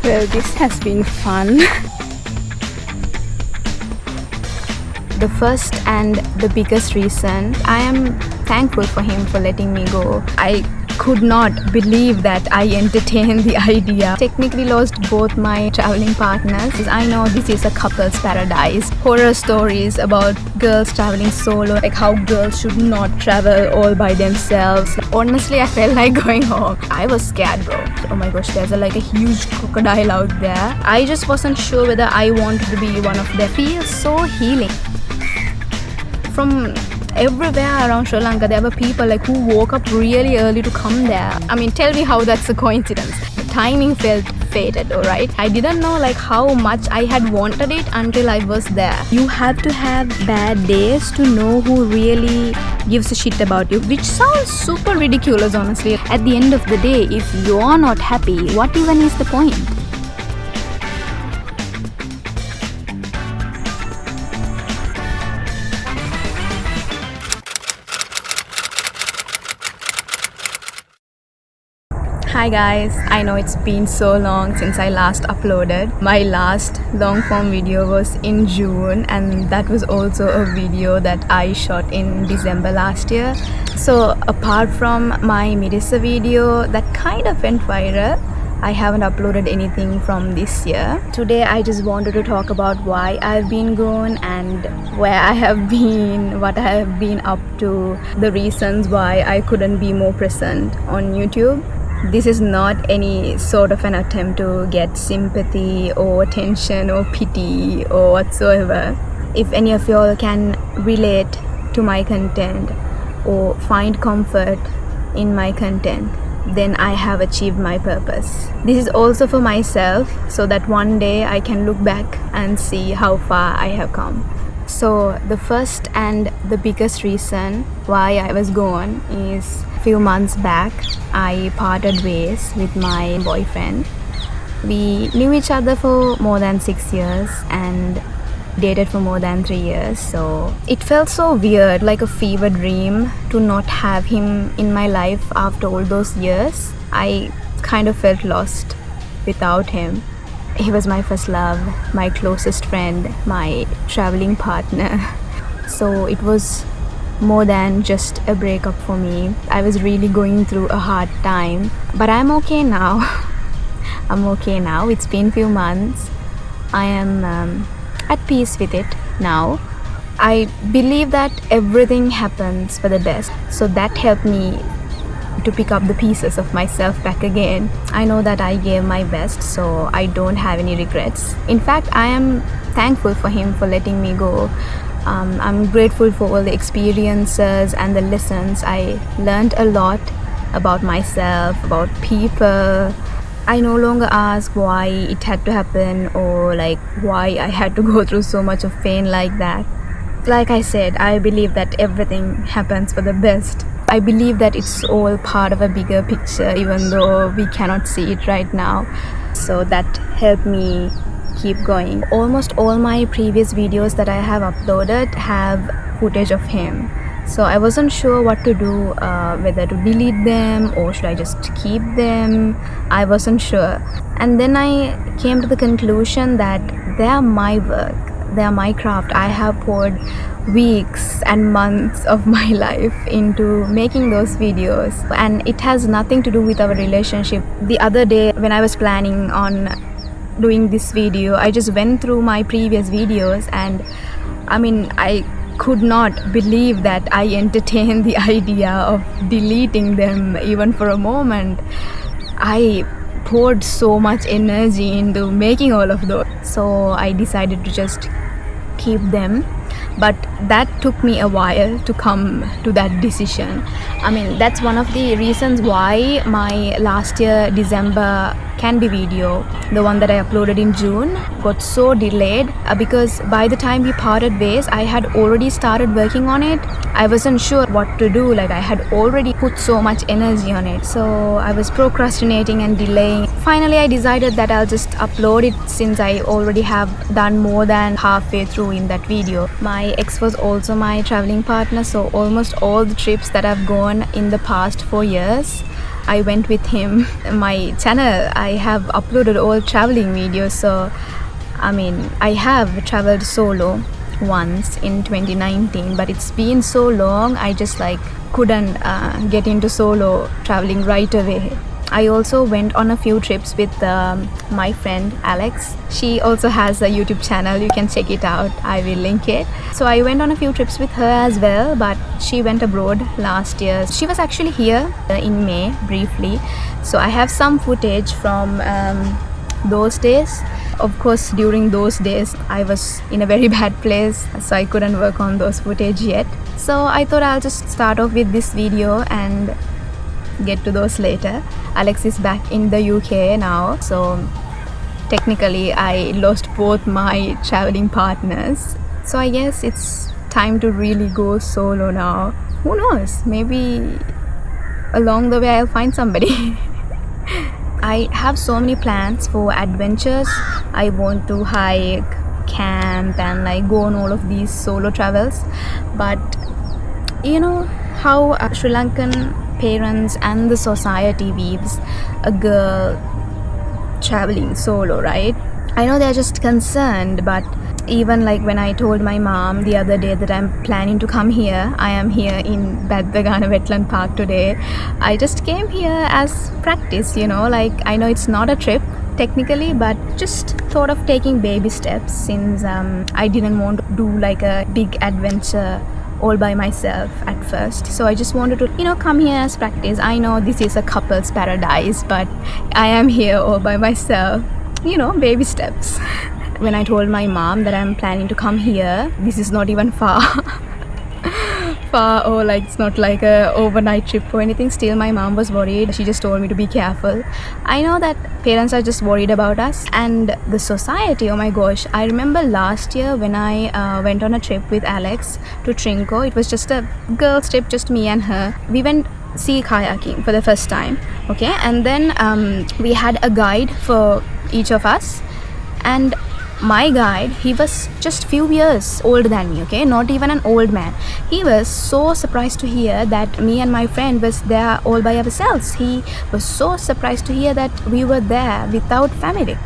Well, this has been fun. The first and the biggest reason, I am thankful for him for letting me go. I could not believe that I entertained the idea. Technically lost both my traveling partners. I know this is a couple's paradise. Horror stories about girls traveling solo, like how girls should not travel all by themselves. Honestly, I felt like going home. I was scared, bro. Oh my gosh, there's a huge crocodile out there. I just wasn't sure whether I wanted to be one of them. It feels so healing. From everywhere around Sri Lanka, there were people who woke up really early to come there. I mean, tell me how that's a coincidence. The timing felt fated, alright? I didn't know how much I had wanted it until I was there. You have to have bad days to know who really gives a shit about you, which sounds super ridiculous, honestly. At the end of the day, if you're not happy, what even is the point? Hi guys, I know it's been so long since I last uploaded. My last long form video was in June, and that was also a video that I shot in December last year. So apart from my Midissa video that kind of went viral, I haven't uploaded anything from this year. Today I just wanted to talk about why I've been gone and where I have been, what I have been up to, the reasons why I couldn't be more present on YouTube. This is not any sort of an attempt to get sympathy or attention or pity or whatsoever. If any of y'all can relate to my content or find comfort in my content, then I have achieved my purpose. This is also for myself, so that one day I can look back and see how far I have come. So the first and the biggest reason why I was gone is a few months back I parted ways with my boyfriend. We knew each other for more than 6 years and dated for more than 3 years, so it felt so weird, like a fever dream, to not have him in my life after all those years. I kind of felt lost without him. He was my first love, my closest friend, my traveling partner. So it was more than just a breakup for me. I was really going through a hard time, but I'm okay now. I'm okay now. It's been few months. I am at peace with it now. I believe that everything happens for the best, so that helped me to pick up the pieces of myself back again. I know that I gave my best, so I don't have any regrets. In fact, I am thankful for him for letting me go. I'm grateful for all the experiences and the lessons. I learned a lot about myself, about people. I no longer ask why it had to happen or why I had to go through so much of pain like that. Like I said, I believe that everything happens for the best. I believe that it's all part of a bigger picture, even though we cannot see it right now. So that helped me keep going. Almost all my previous videos that I have uploaded have footage of him. So I wasn't sure what to do, whether to delete them or should I just keep them. I wasn't sure. And then I came to the conclusion that they are my work. They are my craft. I have poured weeks and months of my life into making those videos, and it has nothing to do with our relationship. The other day when I was planning on doing this video, I just went through my previous videos, and I could not believe that I entertained the idea of deleting them even for a moment. I poured so much energy into making all of those, so I decided to just keep them. But that took me a while to come to that decision. That's one of the reasons why my last year December Candy video, the one that I uploaded in June, got so delayed because by the time we parted ways, I had already started working on it. I wasn't sure what to do. I had already put so much energy on it, so I was procrastinating and delaying. Finally, I decided that I'll just upload it since I already have done more than halfway through in that video. My ex was also my traveling partner, so almost all the trips that I've gone in the past 4 years, I went with him. My channel, I have uploaded all traveling videos, so I mean, I have traveled solo once in 2019, but it's been so long, I just like couldn't get into solo traveling right away. I also went on a few trips with my friend Alex. She also has a YouTube channel, you can check it out, I will link it. So I went on a few trips with her as well, but she went abroad last year. She was actually here in May briefly, so I have some footage from those days. Of course, during those days I was in a very bad place, so I couldn't work on those footage yet. So I thought I'll just start off with this video and get to those later. Alex is back in the UK now, so technically I lost both my traveling partners. So I guess it's time to really go solo now. Who knows, maybe along the way I'll find somebody. I have so many plans for adventures. I want to hike, camp and like go on all of these solo travels, but you know how Sri Lankan parents and the society views a girl traveling solo, right? I know they're just concerned, but even like when I told my mom the other day that I'm planning to come here, I am here in Beddagana Wetland Park today. I just came here as practice, you know, like I know it's not a trip technically, but just thought of taking baby steps since I didn't want to do like a big adventure all by myself at first. So I just wanted to, you know, come here as practice. I know this is a couple's paradise, but I am here all by myself, you know, baby steps. When I told my mom that I'm planning to come here, this is not even far or like it's not like a overnight trip or anything, still my mom was worried. She just told me to be careful. I know that parents are just worried about us and the society. Oh my gosh, I remember last year when I went on a trip with Alex to Trinco. It was just a girls trip, just me and her. We went sea kayaking for the first time, okay, and then we had a guide for each of us, and my guide, he was just few years older than me, okay, not even an old man. He was so surprised to hear that me and my friend was there all by ourselves. He was so surprised to hear that we were there without family.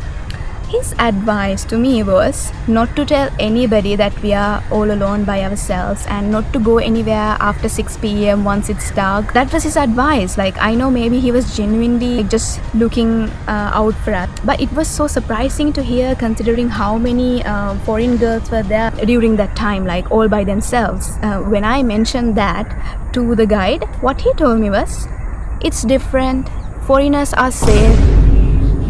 His advice to me was not to tell anybody that we are all alone by ourselves and not to go anywhere after 6 p.m. once it's dark. That was his advice. Like, I know maybe he was genuinely just looking out for us, but it was so surprising to hear considering how many foreign girls were there during that time, like all by themselves. When I mentioned that to the guide, what he told me was, it's different, foreigners are safe,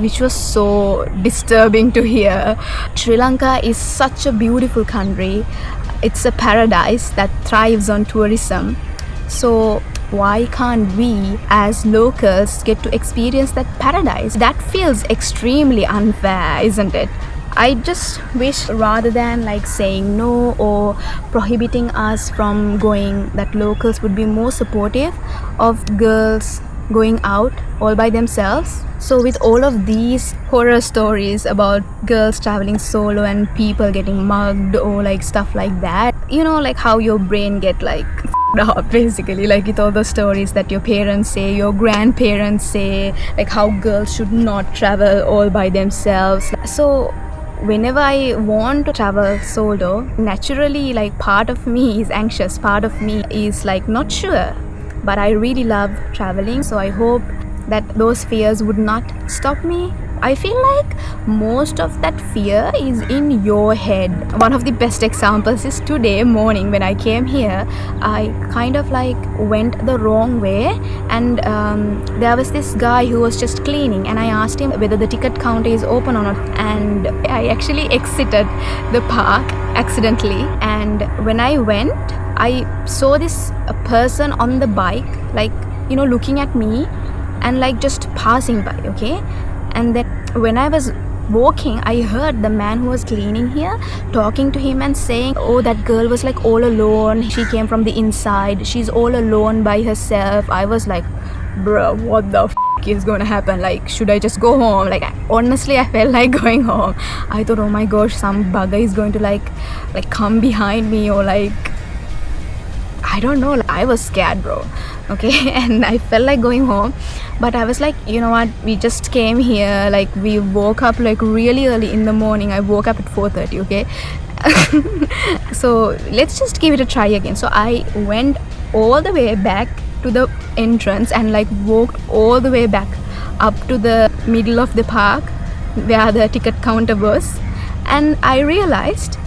which was so disturbing to hear. Sri Lanka is such a beautiful country. It's a paradise that thrives on tourism. So why can't we as locals get to experience that paradise? That feels extremely unfair, isn't it? I just wish rather than like saying no or prohibiting us from going, that locals would be more supportive of girls going out all by themselves. So with all of these horror stories about girls traveling solo and people getting mugged or like stuff like that, you know, like how your brain get like up basically, like with all the stories that your parents say, your grandparents say, like how girls should not travel all by themselves. So whenever I want to travel solo, naturally like part of me is anxious, part of me is like not sure, but I really love traveling, so I hope that those fears would not stop me. I feel like most of that fear is in your head. One of the best examples is today morning when I came here, I kind of like went the wrong way, and there was this guy who was just cleaning, and I asked him whether the ticket counter is open or not, and I actually exited the park accidentally. And when I went, I saw this person on the bike, like, you know, looking at me and like just passing by, okay? And then when I was walking, I heard the man who was cleaning here talking to him and saying, oh, that girl was like all alone, she came from the inside, she's all alone by herself. I was like, bro, what the is gonna happen? Like, should I just go home? Like, honestly, I felt like going home. I thought, oh my gosh, some bugger is going to like come behind me, or like, I don't know, like, I was scared, bro. okay. And I felt like going home, but I was like, you know what, we just came here, like we woke up like really early in the morning. I woke up at 4:30, okay. So let's just give it a try again. So I went all the way back to the entrance and like walked all the way back up to the middle of the park where the ticket counter was, and I realized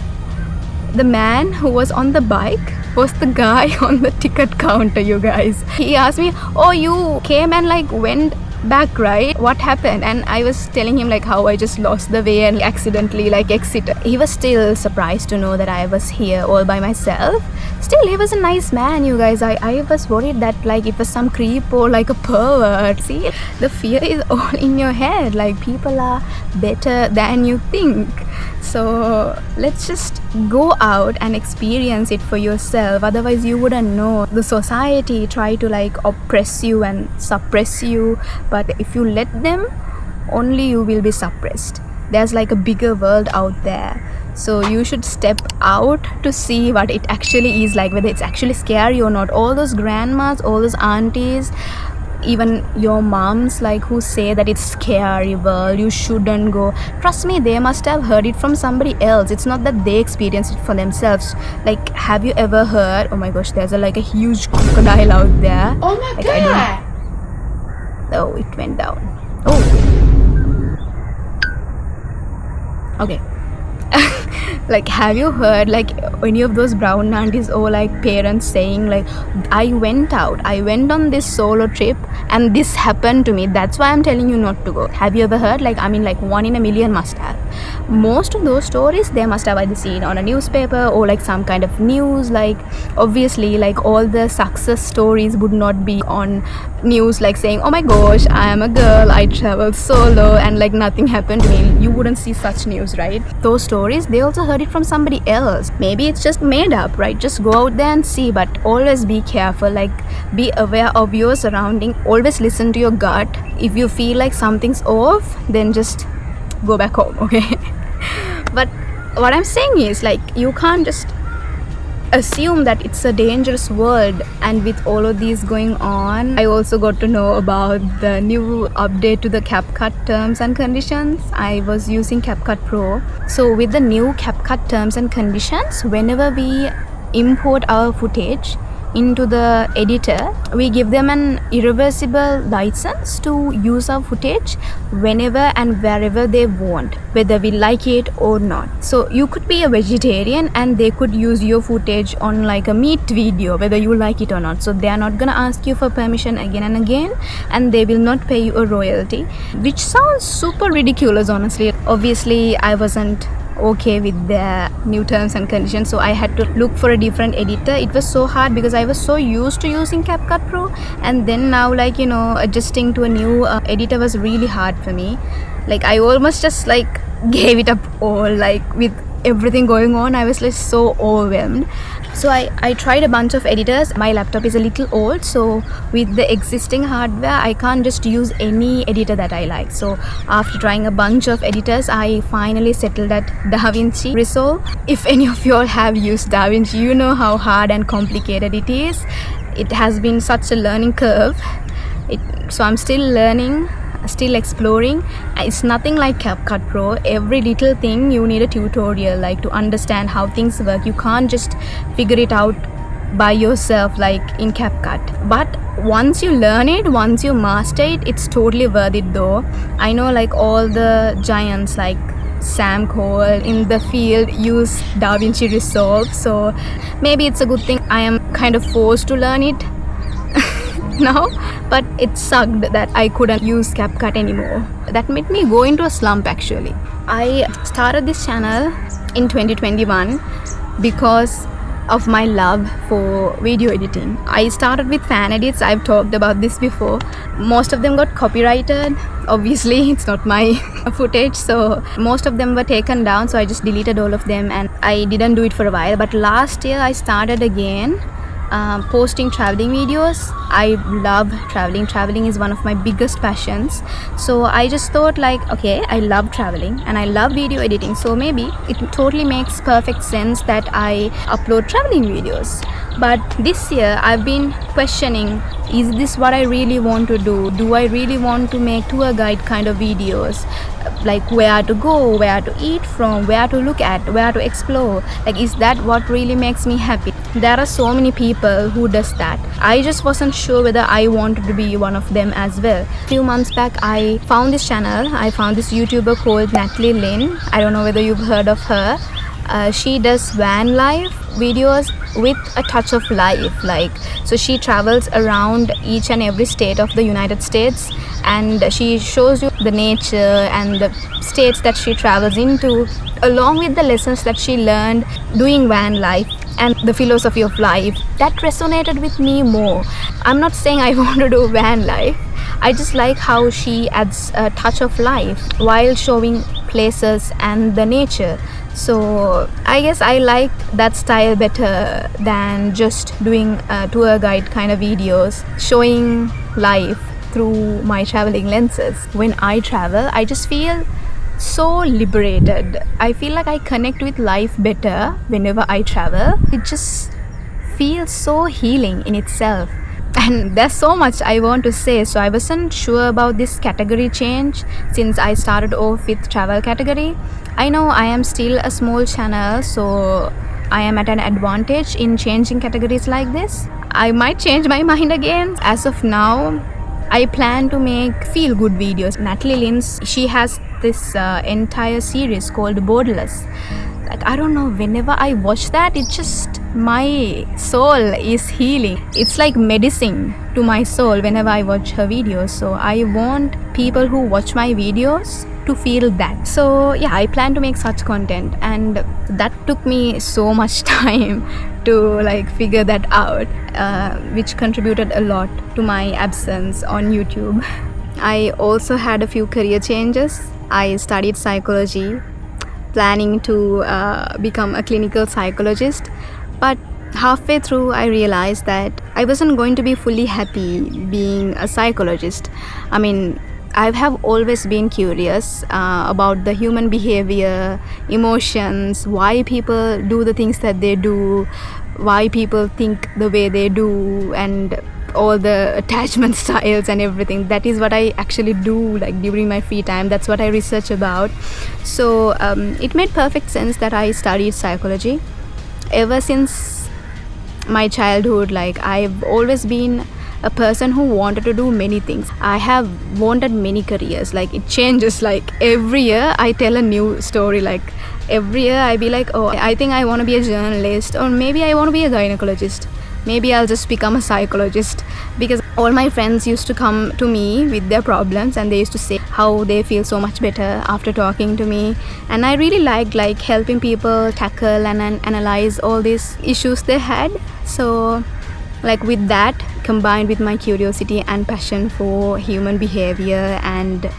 the man who was on the bike was the guy on the ticket counter, you guys. He asked me, oh, you came and like went back, right? What happened? And I was telling him like how I just lost the way and accidentally like exited. He was still surprised to know that I was here all by myself. Still, he was a nice man, you guys. I was worried that like it was some creep or like a pervert. See, the fear is all in your head. Like people are better than you think. So let's just go out and experience it for yourself. Otherwise you wouldn't know. The society try to like oppress you and suppress you, but if you let them, only you will be suppressed. There's like a bigger world out there, so you should step out to see what it actually is like, whether it's actually scary or not. All those grandmas, all those aunties, even your moms like who say that it's scary world, you shouldn't go, trust me, they must have heard it from somebody else. It's not that they experienced it for themselves. Like, have you ever heard, oh my gosh, there's like a huge crocodile out there. Oh my like, god. Oh, it went down. Oh, okay. Like, have you heard like any of those brown aunties or like parents saying like, I went on this solo trip and this happened to me, that's why I'm telling you not to go? Have you ever heard? Like, I mean, like 1 in a million must have. Most of those stories they must have either seen on a newspaper or like some kind of news. Like obviously like all the success stories would not be on news, like saying, oh my gosh, I am a girl, I traveled solo and like nothing happened to me. You wouldn't see such news, right? Those stories, they also heard it from somebody else. Maybe it's just made up, right? Just go out there and see, but always be careful. Like, be aware of your surrounding. Always listen to your gut. If you feel like something's off, then just go back home, okay? But what I'm saying is like, you can't just assume that it's a dangerous world. And with all of these going on, I also got to know about the new update to the CapCut terms and conditions. I was using CapCut Pro. So with the new CapCut terms and conditions, whenever we import our footage into the editor, we give them an irreversible license to use our footage whenever and wherever they want, whether we like it or not. So you could be a vegetarian and they could use your footage on like a meat video, whether you like it or not. So they are not gonna ask you for permission again and again, and they will not pay you a royalty, which sounds super ridiculous, honestly. Obviously I wasn't okay with the new terms and conditions, so I had to look for a different editor. It was so hard because I was so used to using CapCut Pro, and then now, like, you know, adjusting to a new editor was really hard for me. Like, I almost just like gave it up all. Like, with everything going on, I was like so overwhelmed. So I tried a bunch of editors. My laptop is a little old, so with the existing hardware I can't just use any editor that I like. So after trying a bunch of editors, I finally settled at DaVinci Resolve. If any of you all have used DaVinci, you know how hard and complicated it is. It has been such a learning curve. So I'm still learning, still exploring. It's nothing like CapCut Pro. Every little thing you need a tutorial, like, to understand how things work. You can't just figure it out by yourself like in CapCut. But once you learn it, once you master it, it's totally worth it though. I know like all the giants like Sam Cole in the field use DaVinci Resolve, so maybe it's a good thing I am kind of forced to learn it now. But it sucked that I couldn't use CapCut anymore. That made me go into a slump actually. I started this channel in 2021 because of my love for video editing. I started with fan edits. I've talked about this before. Most of them got copyrighted. Obviously it's not my footage, so most of them were taken down, so I just deleted all of them and I didn't do it for a while. But last year I started again posting traveling videos. I love traveling. Traveling is one of my biggest passions. So I just thought like, okay, I love traveling and I love video editing, so maybe it totally makes perfect sense that I upload traveling videos. But this year I've been questioning is this what I really want to do I really want to make tour guide kind of videos, like where to go, where to eat from, where to look at, where to explore, like is that what really makes me happy? There are so many people who does that. I just wasn't sure whether I wanted to be one of them as well. A few months back I found this channel, I found this YouTuber called Natalie Lynn. I don't know whether you've heard of her. She does van life videos with a touch of life, like so she travels around each and every state of the United States and she shows you the nature and the states that she travels into, along with the lessons that she learned doing van life and the philosophy of life. That resonated with me more. I'm not saying I want to do van life, I just like how she adds a touch of life while showing places and the nature. So I guess I like that style better than just doing tour guide kind of videos, showing life through my traveling lenses. When I travel, I just feel so liberated. I feel like I connect with life better whenever I travel. It just feels so healing in itself. And there's so much I want to say, so I wasn't sure about this category change since I started off with travel category. I know I am still a small channel, so I am at an advantage in changing categories like this. I might change my mind again. As of now, I plan to make feel good videos. Natalie Lynn's, she has this entire series called Borderless. Like, I don't know, whenever I watch that, it just, my soul is healing. It's like medicine to my soul whenever I watch her videos. So I want people who watch my videos to feel that. So yeah, I plan to make such content, and that took me so much time to like figure that out, which contributed a lot to my absence on YouTube. I also had a few career changes. I studied psychology, planning to become a clinical psychologist, but halfway through I realized that I wasn't going to be fully happy being a psychologist. I mean, I have always been curious about the human behavior, emotions, why people do the things that they do, why people think the way they do, and all the attachment styles and everything. That is what I actually do like during my free time. That's what I research about. So it made perfect sense that I studied psychology. Ever since my childhood, like I've always been a person who wanted to do many things. I have wanted many careers. Like it changes, like every year I tell a new story. Like every year I be like, oh, I think I want to be a journalist, or maybe I want to be a gynecologist, maybe I'll just become a psychologist. Because all my friends used to come to me with their problems and they used to say how they feel so much better after talking to me, and I really liked like helping people tackle and analyze all these issues they had. So like with that combined with my curiosity and passion for human behavior and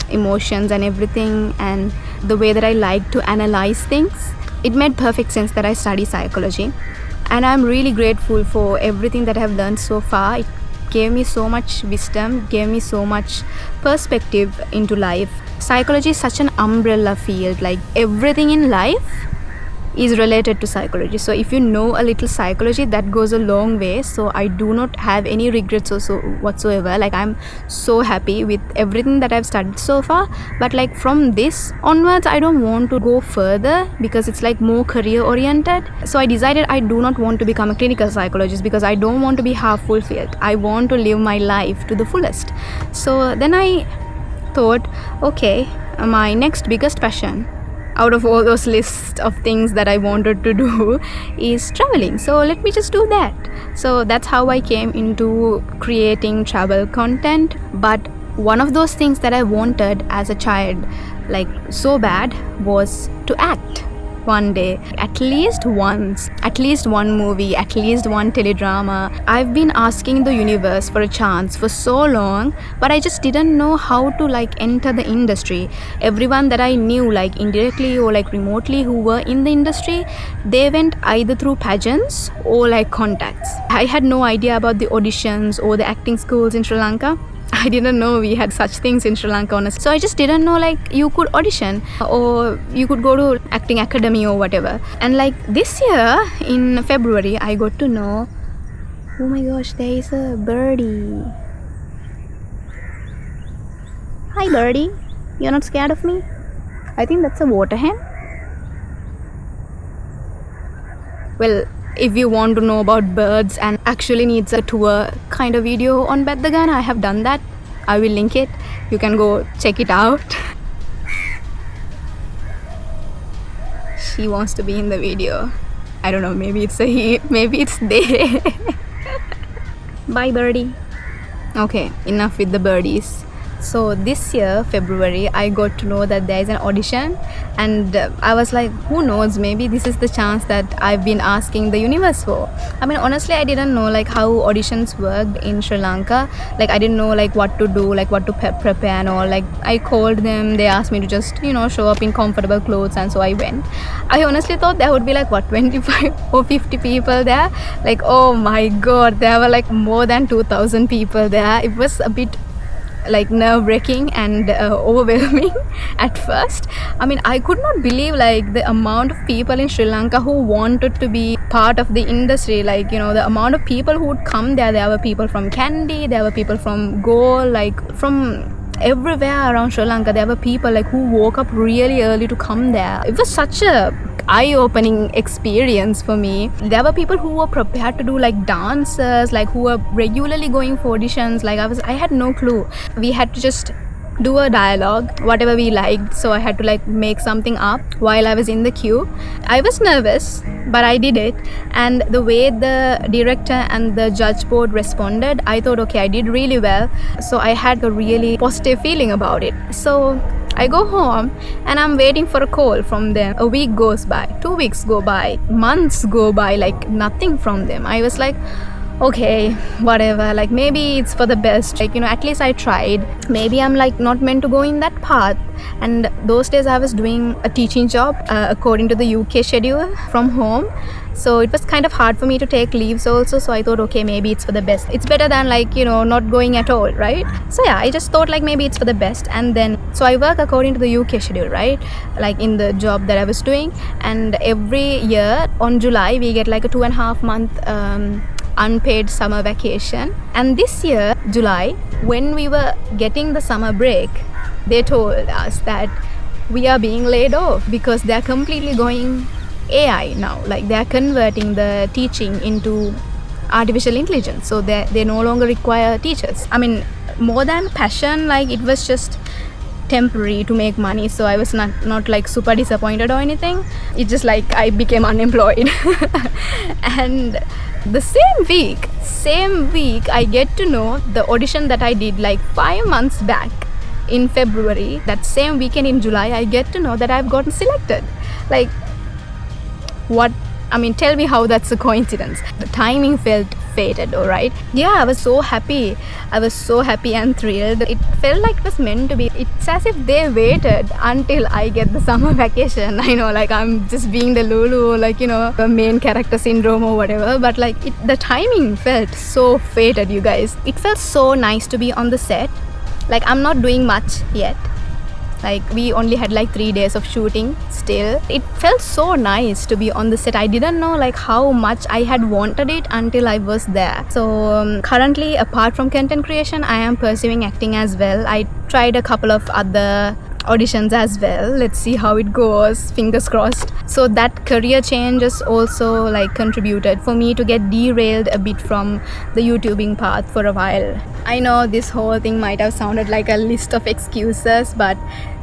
emotions and everything, and the way that I like to analyze things, it made perfect sense that I study psychology. And I'm really grateful for everything that I've learned so far. It gave me so much wisdom, gave me so much perspective into life. Psychology is such an umbrella field. Like everything in life is related to psychology. So if you know a little psychology, that goes a long way. So I do not have any regrets also whatsoever. Like I'm so happy with everything that I've studied so far. But like from this onwards, I don't want to go further because it's like more career oriented. So I decided I do not want to become a clinical psychologist because I don't want to be half fulfilled. I want to live my life to the fullest. So then I thought, okay, my next biggest passion out of all those lists of things that I wanted to do is traveling. So let me just do that. So that's how I came into creating travel content. But one of those things that I wanted as a child, like so bad, was to act one day, at least once, at least one movie, at least one teledrama. I've been asking the universe for a chance for so long, but I just didn't know how to like enter the industry. Everyone that I knew, like indirectly or like remotely, who were in the industry, they went either through pageants or like contacts. I had no idea about the auditions or the acting schools in Sri Lanka. I didn't know we had such things in Sri Lanka, honestly. So I just didn't know like you could audition or you could go to acting academy or whatever. And like this year in February, I got to know Oh my gosh, there is a birdie. Hi birdie, you're not scared of me? I think that's a water hen. Well, if you want to know about birds and actually needs a tour kind of video on Beddagana, I have done that. I will link it. You can go check it out. She wants to be in the video. I don't know, maybe it's a he, maybe it's they. Bye birdie. Okay, enough with the birdies. So this year, February, I got to know that there is an audition, and I was like, who knows, maybe this is the chance that I've been asking the universe for. I mean, honestly, I didn't know like how auditions worked in Sri Lanka. Like I didn't know like what to do, like what to prepare and all. Like I called them, they asked me to just, show up in comfortable clothes, and so I went. I honestly thought there would be like 25 or 50 people there. Like, oh my god, there were like more than 2,000 people there. It was a bit like nerve-wracking and overwhelming at first. I mean, I could not believe like the amount of people in Sri Lanka who wanted to be part of the industry. Like, the amount of people who would come there. There were people from Kandy, there were people from Goa, like from everywhere around Sri Lanka. There were people like who woke up really early to come there. It was such a eye-opening experience for me. There were people who were prepared to do like dancers, like who were regularly going for auditions. Like I had no clue. We had to just do a dialogue, whatever we liked. So I had to like make something up while I was in the queue. I was nervous, but I did it. And the way the director and the judge board responded, I thought, okay, I did really well. So I had a really positive feeling about it. So I go home and I'm waiting for a call from them. A week goes by, 2 weeks go by, months go by, like nothing from them. I was like, okay, whatever, like maybe it's for the best. Like, at least I tried. Maybe I'm like not meant to go in that path. And those days I was doing a teaching job according to the UK schedule from home. So it was kind of hard for me to take leaves also. So I thought, okay, maybe it's for the best. It's better than like, not going at all, right? So yeah, I just thought like maybe it's for the best. And then, so I work according to the UK schedule, right? Like in the job that I was doing. And every year on July, we get like a 2.5 month unpaid summer vacation. And this year, July, when we were getting the summer break, they told us that we are being laid off because they're completely going AI now. Like they're converting the teaching into artificial intelligence. So they no longer require teachers. I mean, more than passion, like it was just temporary to make money. So I was not like super disappointed or anything. It's just like I became unemployed. And the same week I get to know the audition that I did like 5 months back in February. That same weekend in July, I get to know that I've gotten selected. Like, what? I mean, tell me how that's a coincidence. The timing felt fated, alright? Yeah, I was so happy. And thrilled. It felt like it was meant to be. It's as if they waited until I get the summer vacation. I know, like I'm just being the Lulu, like, the main character syndrome or whatever. But like, the timing felt so fated, you guys. It felt so nice to be on the set. Like, I'm not doing much yet. Like, we only had like 3 days of shooting still. It felt so nice to be on the set. I didn't know like how much I had wanted it until I was there. So currently, apart from content creation, I am pursuing acting as well. I tried a couple of other auditions as well. Let's see how it goes, fingers crossed. So that career change has also like contributed for me to get derailed a bit from the YouTubing path for a while. I know this whole thing might have sounded like a list of excuses, but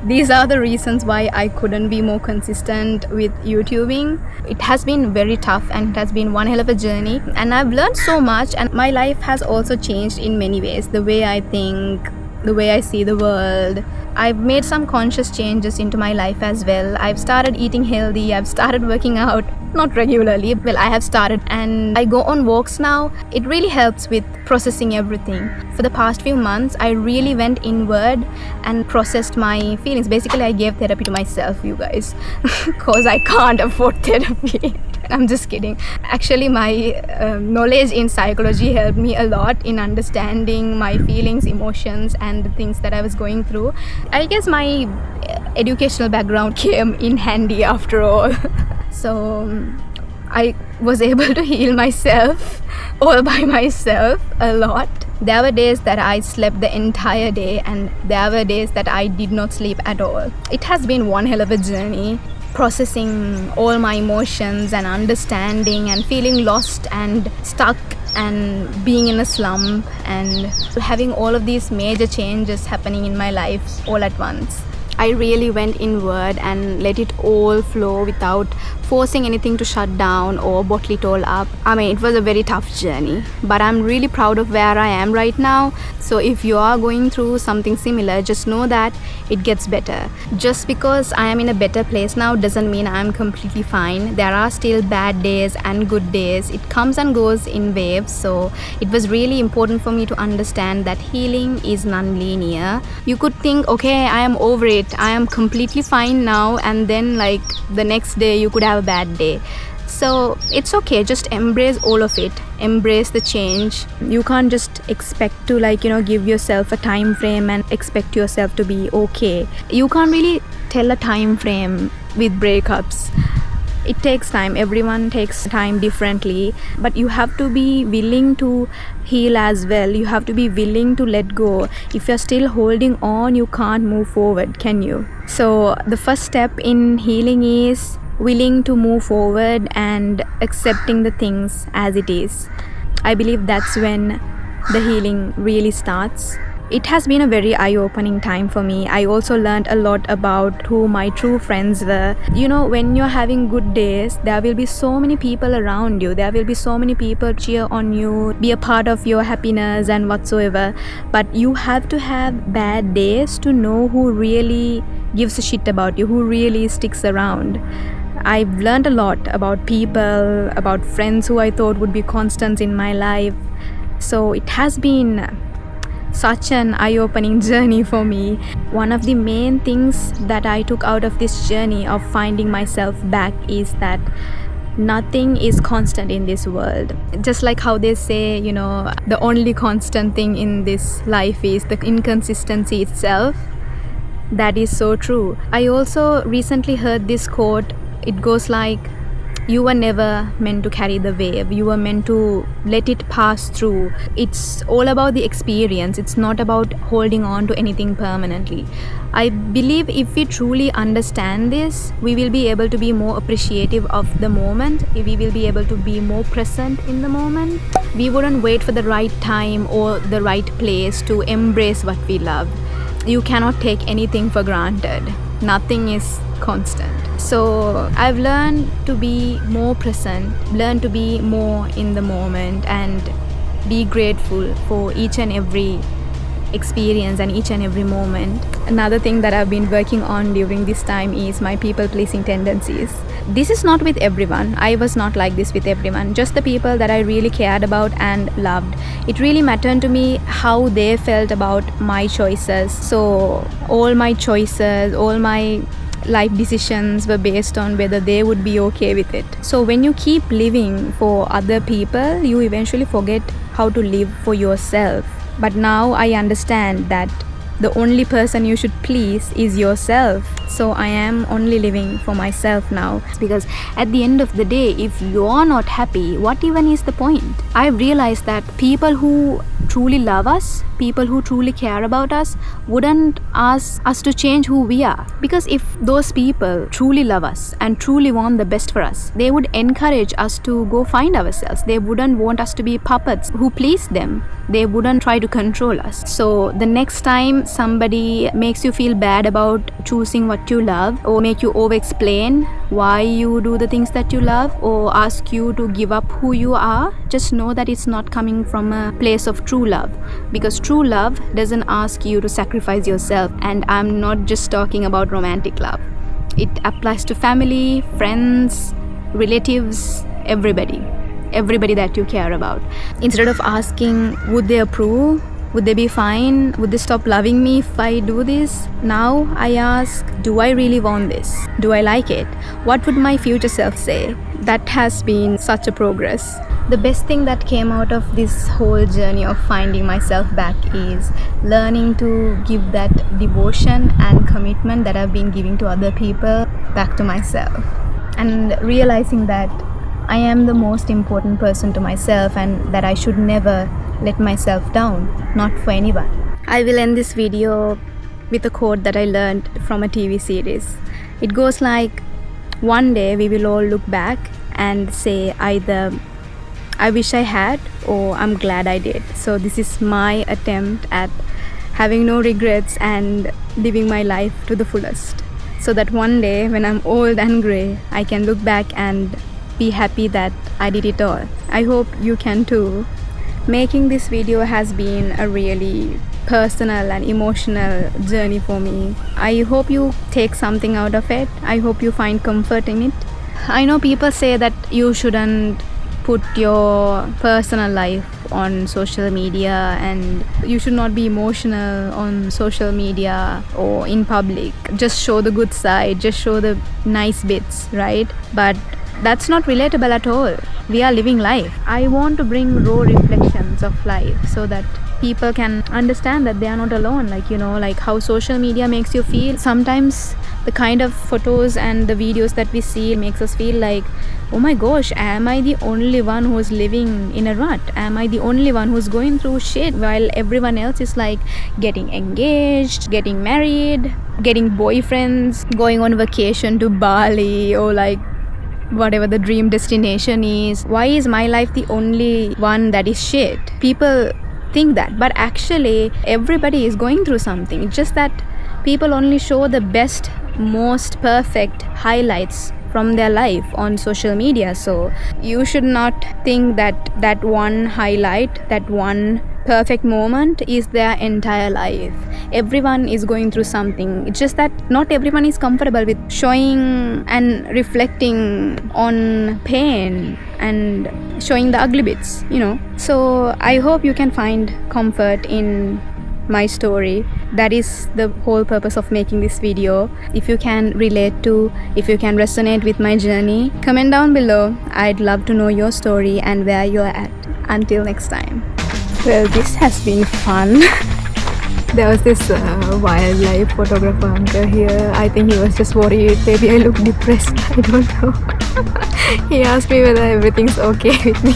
these are the reasons why I couldn't be more consistent with YouTubing. It has been very tough and it has been one hell of a journey, and I've learned so much, and my life has also changed in many ways. The way I think, the way I see the world. I've made some conscious changes into my life as well. I've started eating healthy. I've started working out, not regularly. Well, I have started, and I go on walks now. It really helps with processing everything. For the past few months, I really went inward and processed my feelings. Basically, I gave therapy to myself, you guys, because I can't afford therapy. I'm just kidding. Actually, my knowledge in psychology helped me a lot in understanding my feelings, emotions, and the things that I was going through. I guess my educational background came in handy after all. So I was able to heal myself all by myself a lot. There were days that I slept the entire day, and there were days that I did not sleep at all. It has been one hell of a journey, processing all my emotions and understanding and feeling lost and stuck and being in a slump and having all of these major changes happening in my life all at once. I really went inward and let it all flow without forcing anything to shut down or bottle it all up. I mean, it was a very tough journey, but I'm really proud of where I am right now. So if you are going through something similar, just know that it gets better. Just because I am in a better place now doesn't mean I'm completely fine. There are still bad days and good days. It comes and goes in waves. So it was really important for me to understand that healing is non-linear. You could think, okay, I am over it, I am completely fine now, and then like the next day you could have a bad day. So it's okay, just embrace all of it, embrace the change. You can't just expect to give yourself a time frame and expect yourself to be okay. You can't really tell a time frame with breakups. It takes time, everyone takes time differently, but you have to be willing to heal as well. You have to be willing to let go. If you're still holding on, you can't move forward, can you? So the first step in healing is willing to move forward and accepting the things as it is. I believe that's when the healing really starts. It has been a very eye-opening time for me. I also learned a lot about who my true friends were. When you're having good days, there will be so many people around you. There will be so many people cheer on you, be a part of your happiness and whatsoever. But you have to have bad days to know who really gives a shit about you, who really sticks around. I've learned a lot about people, about friends who I thought would be constants in my life. So it has been such an eye-opening journey for me. One of the main things that I took out of this journey of finding myself back is that nothing is constant in this world. Just like how they say, the only constant thing in this life is the inconsistency itself. That is so true. I also recently heard this quote. It goes like, you were never meant to carry the wave. You were meant to let it pass through. It's all about the experience. It's not about holding on to anything permanently. I believe if we truly understand this, we will be able to be more appreciative of the moment. We will be able to be more present in the moment. We wouldn't wait for the right time or the right place to embrace what we love. You cannot take anything for granted. Nothing is constant. So I've learned to be more present, learn to be more in the moment, and be grateful for each and every experience and each and every moment. Another thing that I've been working on during this time is my people-pleasing tendencies. This is not with everyone. I was not like this with everyone. Just the people that I really cared about and loved. It really mattered to me how they felt about my choices. So all my choices, all my life decisions were based on whether they would be okay with it. So when you keep living for other people, you eventually forget how to live for yourself. But now I understand that the only person you should please is yourself. So I am only living for myself now. Because at the end of the day, if you're not happy, what even is the point? I've realized that people who truly love us, people who truly care about us, wouldn't ask us to change who we are. Because if those people truly love us and truly want the best for us, they would encourage us to go find ourselves. They wouldn't want us to be puppets who please them. They wouldn't try to control us. So the next time somebody makes you feel bad about choosing what you love, or make you over-explain why you do the things that you love, or ask you to give up who you are, just know that it's not coming from a place of true love. Because true love doesn't ask you to sacrifice yourself. And I'm not just talking about romantic love. It applies to family, friends, relatives, everybody that you care about. Instead of asking, would they approve? Would they be fine? Would they stop loving me if I do this? Now I ask, do I really want this? Do I like it? What would my future self say? That has been such a progress. The best thing that came out of this whole journey of finding myself back is learning to give that devotion and commitment that I've been giving to other people back to myself. And realizing that I am the most important person to myself and that I should never let myself down, not for anyone. I will end this video with a quote that I learned from a TV series. It goes like, one day we will all look back and say either I wish I had or I'm glad I did. So this is my attempt at having no regrets and living my life to the fullest, so that one day when I'm old and grey, I can look back and be happy that I did it all. I hope you can too. Making this video has been a really personal and emotional journey for me. I hope you take something out of it. I hope you find comfort in it. I know people say that you shouldn't put your personal life on social media and you should not be emotional on social media or in public. Just show the good side, just show the nice bits, right? But that's not relatable at all. We are living life. I want to bring raw reflections of life so that people can understand that they are not alone. Like how social media makes you feel. Sometimes the kind of photos and the videos that we see makes us feel like, oh my gosh, am I the only one who's living in a rut? Am I the only one who's going through shit while everyone else is like getting engaged, getting married, getting boyfriends, going on vacation to Bali or like whatever the dream destination is? Why is my life the only one that is shit? People think that, but actually everybody is going through something. It's just that people only show the best, most perfect highlights from their life on social media. So you should not think that that one highlight, that one perfect moment is their entire life. Everyone is going through something. It's just that not everyone is comfortable with showing and reflecting on pain and showing the ugly bits, So I hope you can find comfort in my story. That is the whole purpose of making this video. If you can relate to, if you can resonate with my journey, comment down below. I'd love to know your story and where you're at. Until next time. Well, this has been fun. There was this wildlife photographer uncle here. I think he was just worried. Maybe I look depressed. I don't know. He asked me whether everything's okay with me.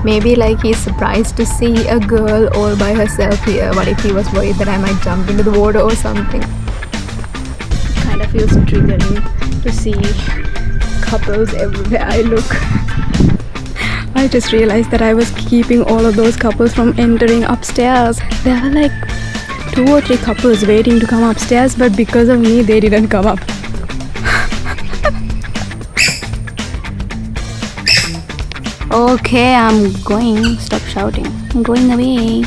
Maybe like he's surprised to see a girl all by herself here. What if he was worried that I might jump into the water or something? It kind of feels triggering to see couples everywhere I look. I just realized that I was keeping all of those couples from entering upstairs. There were like 2 or 3 couples waiting to come upstairs, but because of me, they didn't come up. Okay, I'm going. Stop shouting. I'm going away.